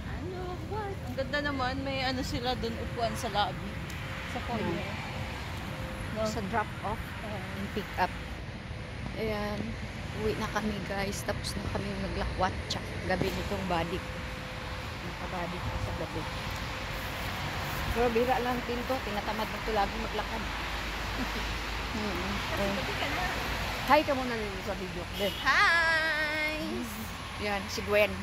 Ano, what? Ang ganda naman. May ano sila doon upuan sa lobby. Sa foyer. No? Sa drop off and pick up. Ayan. Uwi na kami guys. Tapos na kami naglakwat. Tsak gabi nitong badik. Nakabadik ko sa gabi. Pero bira lang tinto. Tinatamad na ito lagi maglakad. Hi ka muna nito sa video. Then, Hi! yan, si Gwen.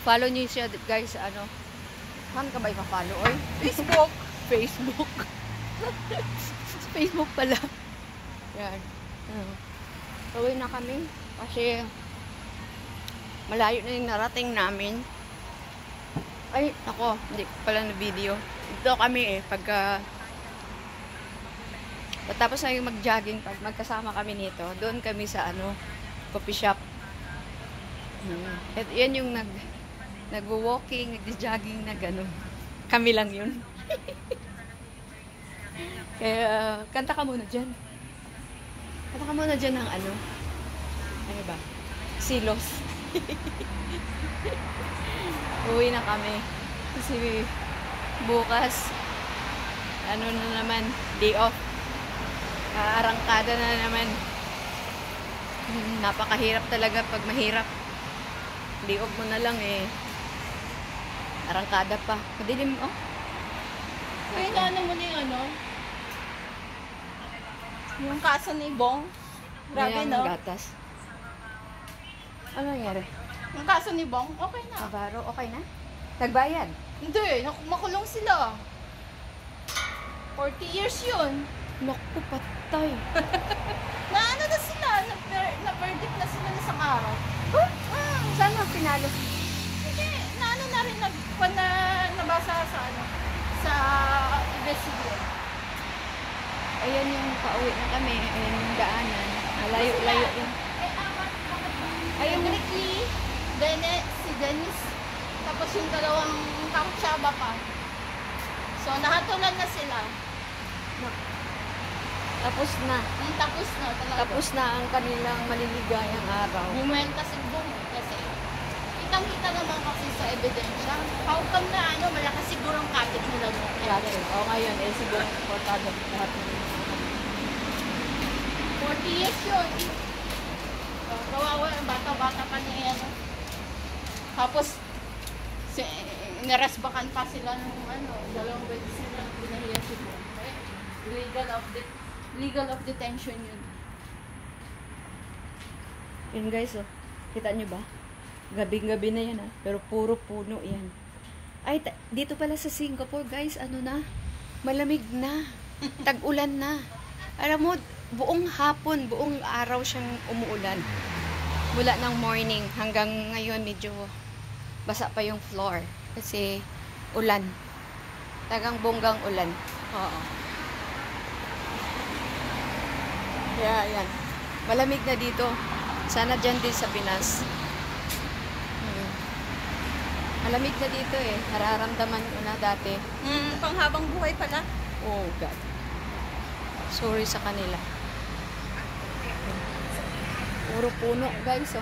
Follow niyo siya guys. Ano? Saan ka ba ipa-follow? Oy? Facebook! Facebook. Facebook pala. Yan. Uwi na kami. Kasi malayo na yung narating namin. Ay, ako. Hindi ko pala na video. Dito kami pagka tapos na yung mag-jogging, pag magkasama kami nito, doon kami sa coffee shop. At yan yung nagwo-walking, nag-jogging na gano'n. Kami lang yun. Kaya, kanta ka muna dyan. Kanta ka muna dyan ng ano ba? Silos. Uwi na kami. Kasi bukas, na naman, day off. Arangkada na naman. Napakahirap talaga pag mahirap. Day off mo na lang arangkada pa. Madilim, Kaya ano mo na yung yung kaso ni Bong. Grabe, no? Gatas. Ano nangyari? Yung kaso ni Bong, okay na. Navarro, okay na? Nagbayad? Hindi, makulong sila. 40 years yun. Naku, patay. Na sila, na-verdict na sila na sa araw. Saan ang pinalo? Hindi, na rin, nabasa sa investigate. Ayan yung pauwi na kami. Ayan yung daanan. Malayo-layo yun. Ayun, Ricky, si Dennis, tapos yung dalawang kakutsaba pa. So, nahatulan na sila. Tapos na. Tapos na talaga. Tapos na ang kanilang maliligayang araw. Bumenta si Bong kasi kitang-kita naman kasi sa ebidensya. How come na malakas siguro ang kapit nila doon. Dati. O ngayon, siguro importado lahat ng 40 years yun. Kawawa, bata-bata pa niya Tapos, niresbakan pa sila ng dalawang beses sila pinahiya si Bong. Legal of detention yun. Yan guys, kita nyo ba? Gabing-gabi na yan pero puro puno yan. Ay, dito pala sa Singapore guys, malamig na. Tag-ulan na. Alam mo, buong hapon, buong araw siyang umuulan. Mula ng morning hanggang ngayon medyo basa pa yung floor. Kasi ulan. Tagang bonggang ulan. Oo. Kaya yan. Malamig na dito. Sana dyan din sa Pinas. Malamig na dito nararamdaman ko na dati. Panghabang buhay pala. Oh God. Sorry sa kanila. Puro puno guys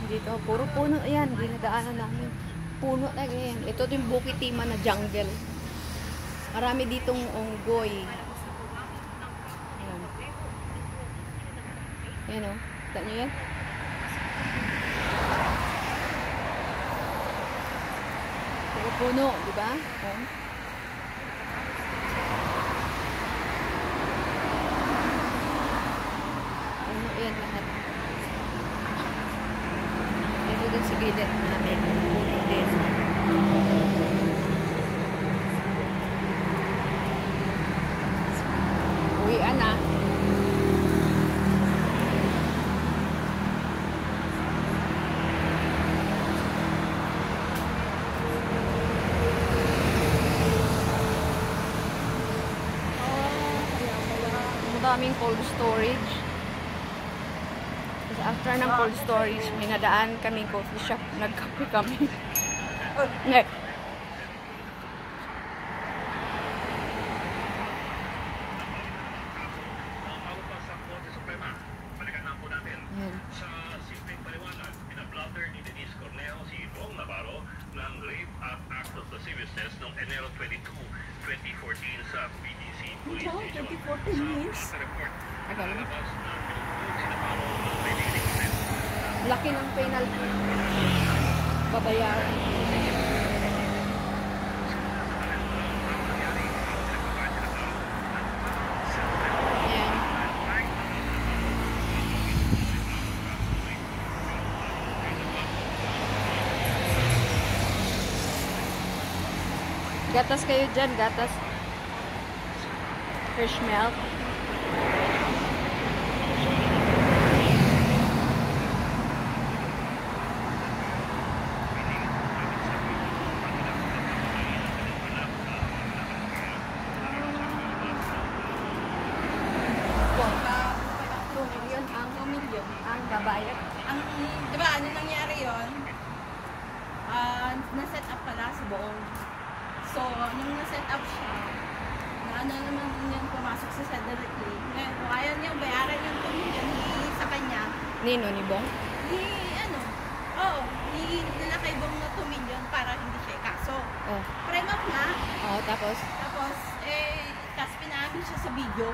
dito. Puro puno yan. Dinadaanan namin. Puno na ganyan. Ito yung Bukit Timah na jungle. Marami ditong unggoy. Ayan kita nyo yan? Puro puno, di ba? Puno yan lahat. Ito din sa gilid namin. Puno din. Uwian na. Daming cold storage. Kasi after ng cold storage, may nadaan kaming coffee shop. Nagkape kami. Yan. Boses noong Enero 22, 2014 sa BGC Police Wow, Station. 2014 years. Sa report, Tagal na. nalabas na pinupunin sila Pao ng may delinquent. Laki ng penalty. Babayaran. Ayan. Gatas kayo dyan, gatas. Fresh milk. Million ang million ang babayad. Ang, di ba, ano nangyari yon? Na-set up pala si Bong. So, nung na-set up siya, na ano naman yun pumasok sa Cedrically. Ngayon, kung ayaw niyang bayaran yung 2 million sa kanya, Nino ni Bong? nila kay Bong na 2 million para hindi siya ikaso. Oh. Frame up na, Oh, tapos? tapos, tapos pinaamin siya sa video.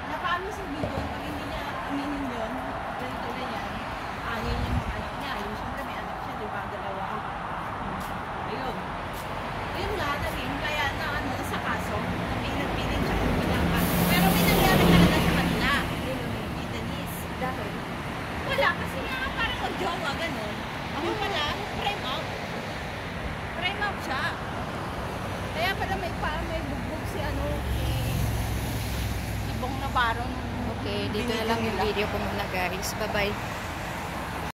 Napaamin sa video, pag hindi niya aminin yun, ganito ganyan, ayaw niya mga anak niya. Ayun, syempre may anak siya, di ba? Dalawa. Ayun. Yun nga na rin, kaya na ano, sa kaso, napilit siya kung pinakaso. Pero may nangyari talaga sa kanila. Ni Denise. Dahil? Wala, kasi nga parang mag-jowa, gano'n. Ako pala, frame out. Frame out siya. Kaya pala may bugbog si ano, si Bong Navarro. Okay, dito na lang yung video ko muna guys. Bye-bye.